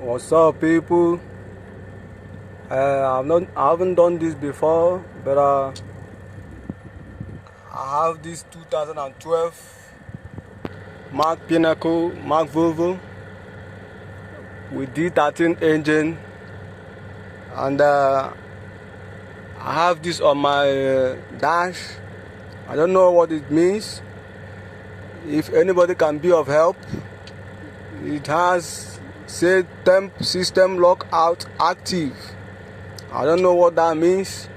What's up, people? I haven't done this before, but I have this 2012 Mack Pinnacle, Mack Volvo with d13 engine, and I have this on my dash. I don't know what it means. If anybody can be of help, it has said temp system lockout active. I don't know what that means.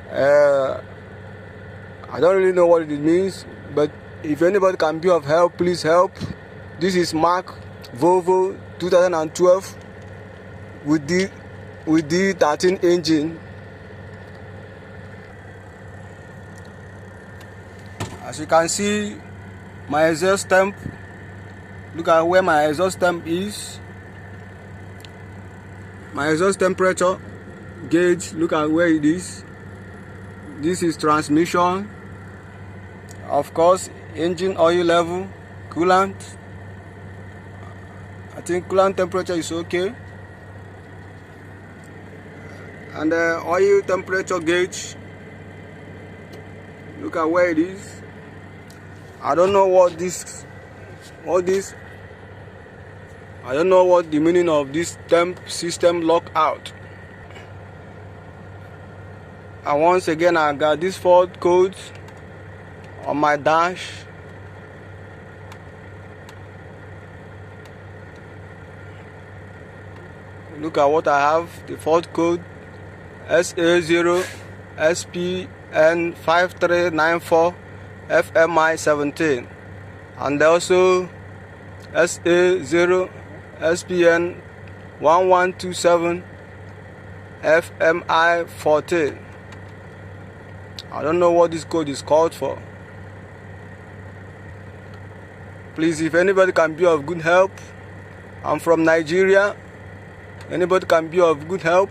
I don't really know what it means, but if anybody can be of help, please help. This is Mack Volvo 2012 with d13 engine. As you can see, my exhaust temp. Look at where my exhaust temp is. My exhaust temperature gauge, look at where it is. This is transmission. Of course, engine oil level, coolant. I think coolant temperature is okay. And the oil temperature gauge, look at where it is. I don't know what I don't know what the meaning of this temp system lockout. And once again, I got this fault code on my dash. Look at what I have. The fault code SA0 SPN 5394 FMI17, and also SA0 SPN 1127 FMI14. I don't know what this code is called for. Please, if anybody can be of good help, I'm from Nigeria. Anybody can be of good help,